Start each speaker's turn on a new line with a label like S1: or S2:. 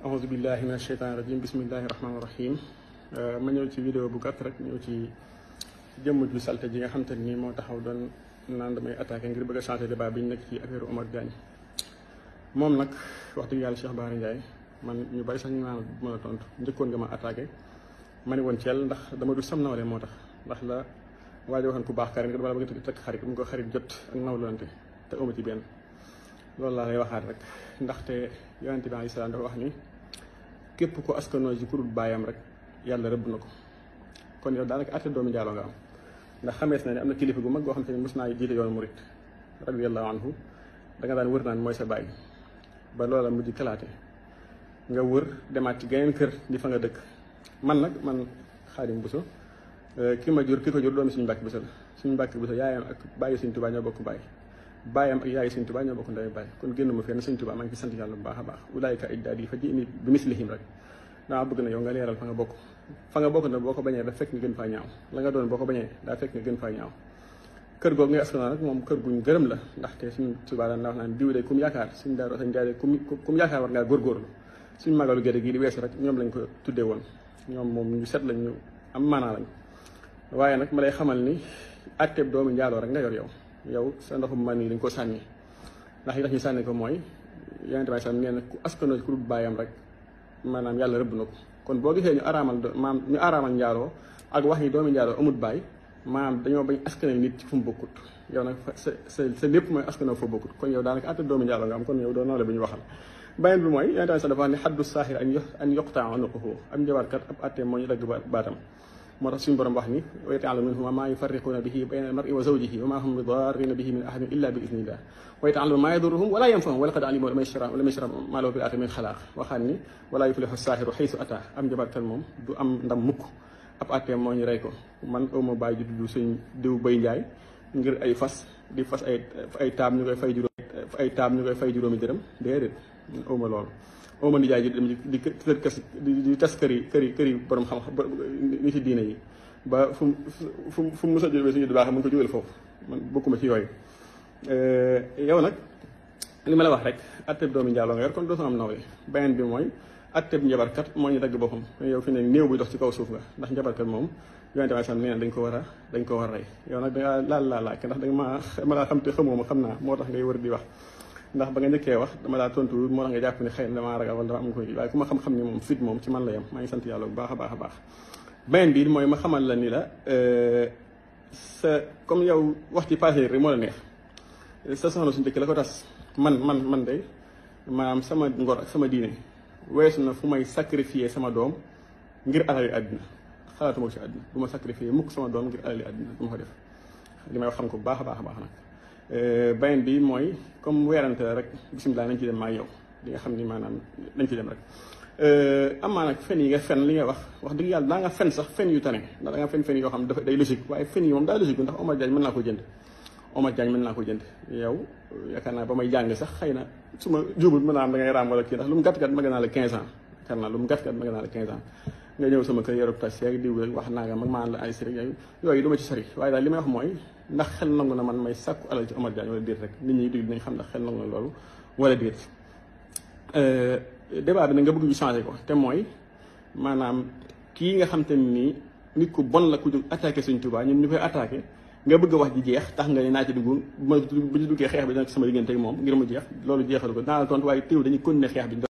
S1: auzu billahi min asheytaani rajim bismillahi rahmaani rahim ma ñëw ci vidéo bu gàtt rek ñëw ci jëmm ju salte ji nga xam te ni moo taxaw doon naan damay attaqué ngir bëgg a changer débat bi ñu nekk ci affaire Omar Diagne. moom nag wax dëgg yàlla Cheikh Bara Ndiaye man ñu bari sax ñu naan bu ma la tontu njëkkoon nga ma attaqué ma ne woon ci yàlla ndax dama du sam nawle moo tax ndax la waaye waxoon ku baax karim nga dama la bëgg a takk xarit mu ko xarit jot ak nawlante te amu ci benn. loolu laa lay waxaat rek ndaxte yonente bi alayhi salaam dafa wax ni képp ko askanoo ci kurut baayam rek yàlla rëbb na ko. kon yow daanaka àtte doomu njaaloo nga am ndax xamees na ne am na kilifa gu mag goo xam te ne mos naa jiite yoonu murit radiyallahu anhu da nga daan wër naan mooy sa baay ba loola mujj kalaate nga wër demaat ci geneen kër di fa nga dëkk. man Xaadim Buso ki ma jur ki ko jur doomi suñu Mbàkke Buso la suñu Mbàkke Buso yaayam ak bàyyi Sëñ Tuubaa ñoo bokk baay baayam ak yaayi Sëñ Tuubaa ñoo bokk ndey baay kon génn ma fenn Sëñ Tuubaa maa ngi fi sant yàlla bu baax a baax ulaayika ajdaadi fa ji'ni bi mislihim rek dama bëgg na yow nga leeral fa nga bokk na boo ko bañee da fekk nga gën faa ñaaw la nga doon boo ko bañee daa fekk nga gën faa ñaaw kër googu ngay askanoo nag moom kër guñ gërëm la ndaxte Sëñ Tuubaa daan wax naan diw de kum yaakaar suñ daaru sañ jaay kum yaakaar war ngaa góorgóorlu suñ magalu géde gii di weesu rek ñoom lañ ko tuddee woon ñoom moom ñu set lañ ñu am maanaa lañ waaye nag ma lay xamal ni atteeb doomu njaaloo rek nga yor yow sa ndoxum man yi dañ ko sànni ndax yi tax ñu sànni ko mooy yonente bi sallam nee na ku askanoo ci ku dul baayam rek maanaam yàlla rëbb na ko kon boo gisee ñu araamal njaaloo ak wax ni doomu njaaloo amut baay maanaam dañoo bañ askanal nit ci fu mu bokkut yow nag sa lépp mooy askanoo fa bokkut kon yow daanaka atteeb doomu njaaloo nga am kon yow doo nawle bu ñu waxal beneen bi mooy yonente bi sallam dafa wax ne xaddu saaxir an yoqtaa unuquhu am njabarkat ab attee moo ñu dagg baatam moo tax suñu borom wax ni wa yata'allamu minhuma maa yufarriquuna bihi bayna al-mar'i wa zawjihi wa maa hum bidarriina bihi min ahadin illa bi idnillah wa yata'allamu maa yadurruhum wa laa yanfa'uhum wa laqad alimu liman ishtarahu maa lahu bil aaxirati min xalaaq waxaat ni walaa yuflihu saaxiru xaysu ataa am njabarkat moom du am ndam mukk ab attee moo ñu rey ko man awma bàyyi ju tudd sëñ diw Bay Njaay ngir ay fas di fas ay taab ñu koy fay juróomi dërëm déedéet awma loolu awma nijaay ji dem di tas këri borom xam-xam ni ci diine yi ba fu mu mos a jógee suñu du baax mun ko jógal foofu man bokkuma ci yooyu yow nag li ma la wax rek atteb doomu njaaloo nga yor kon doo am nawle beneen bi mooy atteb njabarkat moo ñu dagg boppam yow fi ne néew buy dox ci kaw suuf nga ndax njabarkat moom yonente bi sam nee na dañ ko war a rey yow nag dangaa laaj ndax danga ma laa xam te xamoo ma xam naa moo tax ngay wër di wax ndax ba nga njëkkee wax dama laa tontu moo tax nga jàpp ni xëy na damaa ragal wala dama am ko waaye ku ma xam-xam ni moom fit moom ci man la yem maa ngi sant yàlla bu baax a baax beneen bi mooy ma xamal la ni la sa comme yow wax ci passé rek moo la neex sa soxna suñu dëkk la ko tas man de maanaam sama ngor ak sama diine weesu na fu may sacrifier sama doom ngir alali àddina xalaatuma ko ci àddina du ma sacrifier mukk sama doom ngir alali àddina du ma ko def li may wax xam ko bu baax a baax nag beneen bi mooy comme weerante la rek bisimilah nañ ci dem maa yow li nga xam ni maanaam nañ ci dem rek amaa nag fen yi nga fen li nga wax dëgg yàlla daa nga fen sax fen yu tane ndax da nga fen yoo xam dafa day logique waaye fen yi moom daa logique ndax Omar Diagne mën naa ko jënd yow yaakaar naa ba may jàng sax xëy na su ma jubul mën naa am da ngay raam wala kii ndax lu mu gàtt-gàtt ma gën naa la 15 ans yaakaar naa lu mu gàtt-gàtt ma gën naa la 15 ans nga ñëw sama kër yorub tas yeeg diw rek wax naa nga mag maa la ay sëriñ yooyu du ma ci sori waaye daal li may wax mooy ndax xel nangu na man may sàkku alal ci Omar Diagne wala déet rek nit ñi dégg dinañ xam ndax xel nangu na loolu wala déet débat bi nag nga bëgg ñu changé ko te mooy maanaam kii nga xam te nii nit ku bon la ku jóg attaqué Sëñ Tuubaa ñun ñu koy attaqué nga bëgg a wax ji jeex tax nga ne naa ci dugg bu ñu duggee xeex bi dana ci sama diggante ak moom ngir mu jeex loolu jeexalu ko naa la tontu waaye teew dañuy continuer xeex bi